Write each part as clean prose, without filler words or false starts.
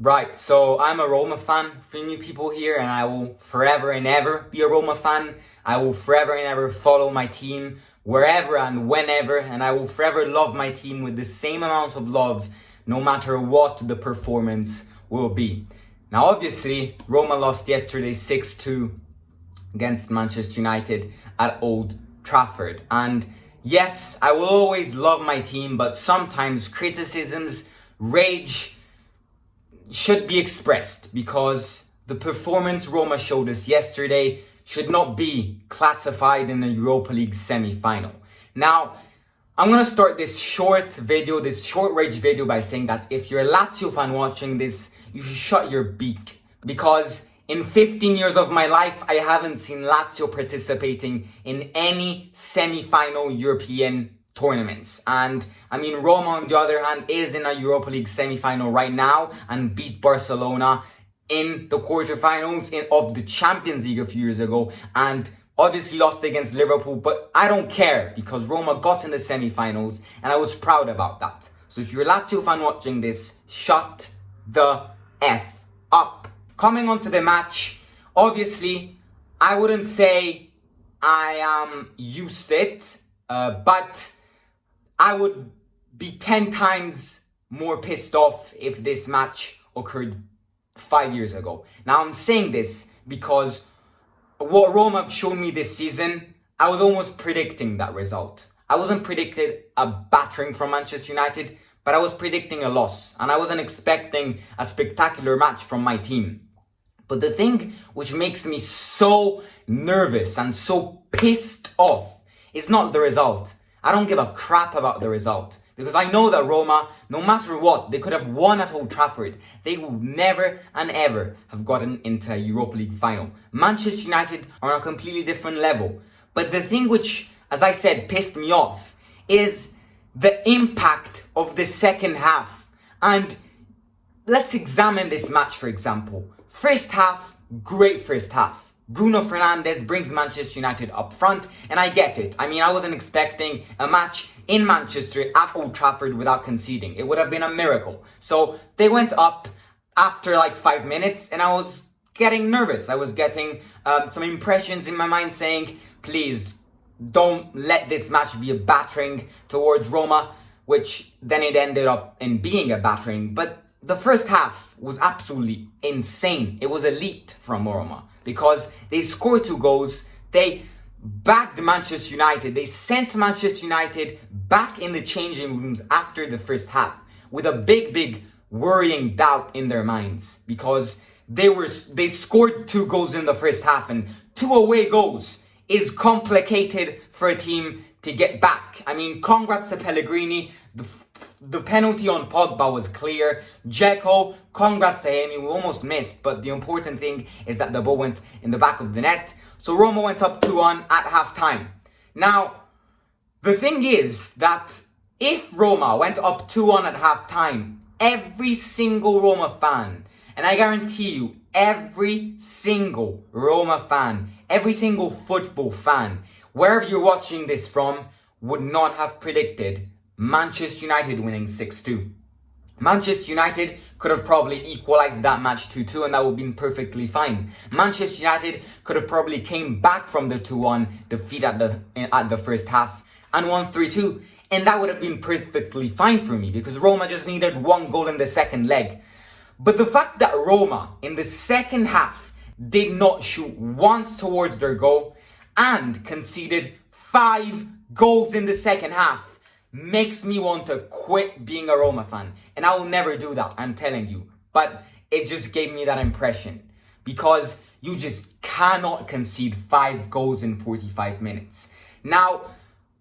Right, so I'm a Roma fan for new people here, and I will forever and ever be a Roma fan. I will forever and ever follow my team wherever and whenever, and I will forever love my team with the same amount of love no matter what the performance will be. Now obviously, Roma lost yesterday 6-2 against Manchester United at Old Trafford. And yes, I will always love my team, but sometimes criticisms, rage should be expressed, because the performance Roma showed us yesterday should not be classified in a Europa League semi-final. Now, I'm going to start this short rage video by saying that if you're a Lazio fan watching this, you should shut your beak, because in 15 years of my life, I haven't seen Lazio participating in any semi-final European tournaments. And I mean, Roma, on the other hand, is in a Europa League semi-final right now and beat Barcelona in the quarterfinals of the Champions League a few years ago, and obviously lost against Liverpool. But I don't care, because Roma got in the semi-finals and I was proud about that. So if you're a Lazio fan watching this, shut the F up. Coming on to the match, obviously, I wouldn't say I am used to it, but I would be 10 times more pissed off if this match occurred 5 years ago. Now, I'm saying this because what Roma showed me this season, I was almost predicting that result. I wasn't predicting a battering from Manchester United, but I was predicting a loss. And I wasn't expecting a spectacular match from my team. But the thing which makes me so nervous and so pissed off is not the result. I don't give a crap about the result, because I know that Roma, no matter what, they could have won at Old Trafford. They would never and ever have gotten into a Europa League final. Manchester United are on a completely different level. But the thing which, as I said, pissed me off is the impact of the second half. And let's examine this match, for example. First half, great first half. Bruno Fernandes brings Manchester United up front, and I get it. I mean, I wasn't expecting a match in Manchester at Old Trafford without conceding. It would have been a miracle. So they went up after like 5 minutes, and I was getting nervous. I was getting some impressions in my mind saying, please don't let this match be a battering towards Roma, which then it ended up in being a battering. But the first half was absolutely insane. It was elite from Roma, because they scored 2 goals. They backed Manchester United. They sent Manchester United back in the changing rooms after the first half with a big worrying doubt in their minds, because they scored 2 goals in the first half, and 2 away goals is complicated for a team to get back. I mean, congrats to Pellegrini. The penalty on Pogba was clear. Dzeko, congrats to him. He almost missed, but the important thing is that the ball went in the back of the net. So Roma went up 2-1 at half-time. Now, the thing is that if Roma went up 2-1 at half-time, every single Roma fan, and I guarantee you, every single Roma fan, every single football fan, wherever you're watching this from, would not have predicted Manchester United winning 6-2. Manchester United could have probably equalized that match 2-2, and that would have been perfectly fine. Manchester United could have probably came back from the 2-1 defeat at the first half and won 3-2, and that would have been perfectly fine for me, because Roma just needed 1 goal in the second leg. But the fact that Roma in the second half did not shoot once towards their goal and conceded 5 goals in the second half makes me want to quit being a Roma fan. And I will never do that, I'm telling you. But it just gave me that impression, because you just cannot concede 5 goals in 45 minutes. Now,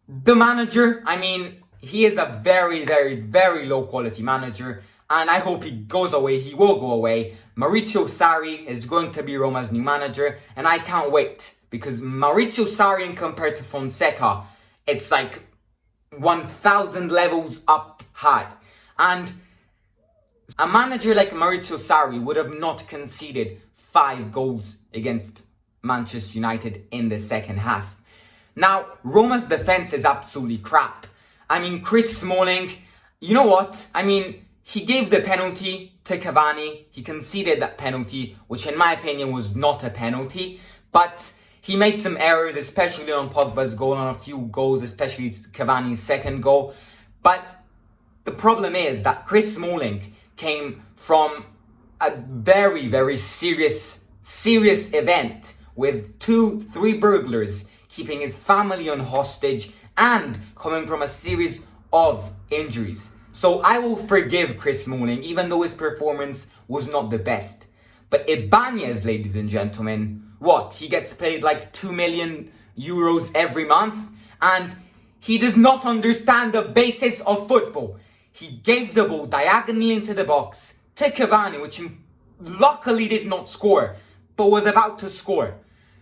the manager, I mean, he is a very low quality manager, and I hope he goes away. He will go away. Maurizio Sarri is going to be Roma's new manager, and I can't wait, because Maurizio Sarri, compared to Fonseca, it's like 1,000 levels up high. And a manager like Maurizio Sarri would have not conceded 5 goals against Manchester United in the second half. Now, Roma's defense is absolutely crap. I mean, Chris Smalling, you know what? I mean, he gave the penalty to Cavani. He conceded that penalty, which in my opinion was not a penalty. But he made some errors, especially on Pogba's goal, on a few goals, especially Cavani's second goal. But the problem is that Chris Smalling came from a very, very serious event with 2-3 burglars, keeping his family on hostage, and coming from a series of injuries. So I will forgive Chris Smalling, even though his performance was not the best. But Ibanez, ladies and gentlemen, what? He gets paid like 2 million euros every month, and he does not understand the basis of football. He gave the ball diagonally into the box to Cavani, which luckily did not score, but was about to score.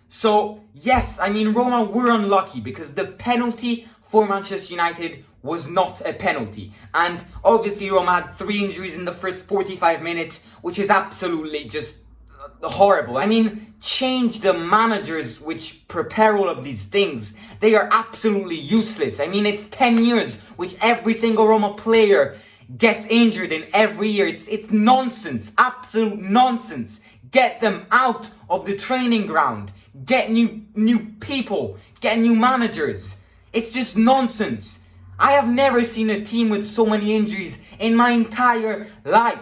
So, yes, I mean, Roma were unlucky because the penalty for Manchester United was not a penalty. And obviously Roma had 3 injuries in the first 45 minutes, which is absolutely just horrible. I mean, change the managers which prepare all of these things. They are absolutely useless. I mean, it's 10 years which every single Roma player gets injured in every year. It's nonsense, absolute nonsense. Get them out of the training ground. Get new people. Get new managers. It's just nonsense. I have never seen a team with so many injuries in my entire life.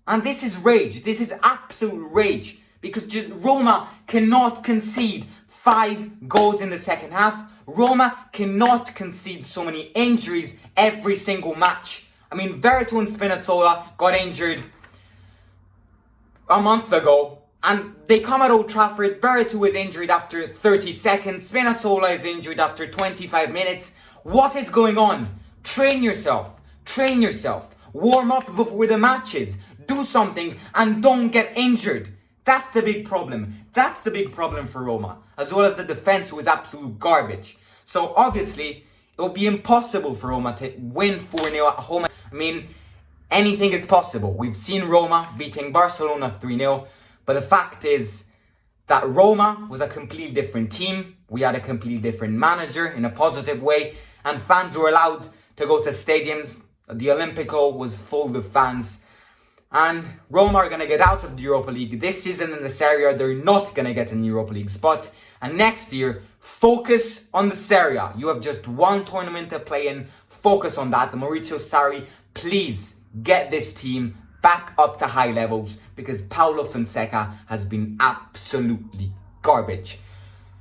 And this is rage. This is absolute rage. Because just Roma cannot concede 5 goals in the second half. Roma cannot concede so many injuries every single match. I mean, Veretout and Spinazzola got injured a month ago. And they come at Old Trafford. Veretout is injured after 30 seconds. Spinazzola is injured after 25 minutes. What is going on? Train yourself. Train yourself. Warm up before the matches. Do something and don't get injured. That's the big problem. That's the big problem for Roma. As well as the defense, who was absolute garbage. So obviously, it will be impossible for Roma to win 4-0 at home. I mean, anything is possible. We've seen Roma beating Barcelona 3-0. But the fact is that Roma was a completely different team. We had a completely different manager in a positive way. And fans were allowed to go to stadiums. The Olimpico was full with fans. And Roma are going to get out of the Europa League this season in the Serie A. They're not going to get an Europa League spot. And next year, focus on the Serie A. You have just one tournament to play in. Focus on that. Maurizio Sarri, please get this team back up to high levels, because Paulo Fonseca has been absolutely garbage.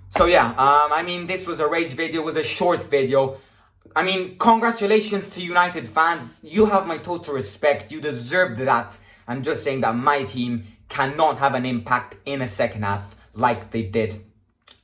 So yeah, I mean, this was a rage video. It was a short video. I mean, congratulations to United fans. You have my total respect. You deserved that. I'm just saying that my team cannot have an impact in a second half like they did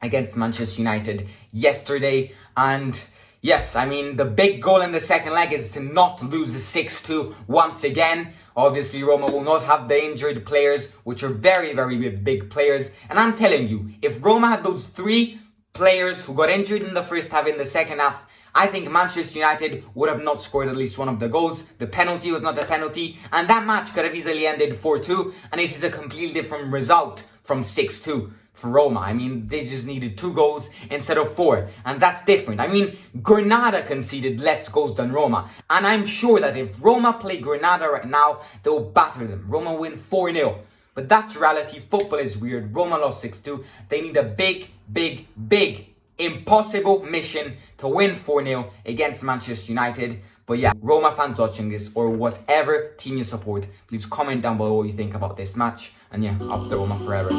against Manchester United yesterday. And yes, I mean, the big goal in the second leg is to not lose the 6-2 once again. Obviously, Roma will not have the injured players, which are very, very big players. And I'm telling you, if Roma had those 3 players who got injured in the first half, in the second half, I think Manchester United would have not scored at least one of the goals. The penalty was not a penalty. And that match could have easily ended 4-2. And it is a completely different result from 6-2 for Roma. I mean, they just needed 2 goals instead of 4. And that's different. I mean, Granada conceded less goals than Roma. And I'm sure that if Roma play Granada right now, they'll batter them. Roma win 4-0. But that's reality. Football is weird. Roma lost 6-2. They need a big, impossible mission to win 4-0 against Manchester United. But yeah, Roma fans watching this, or whatever team you support, please comment down below what you think about this match. And yeah, up the Roma forever.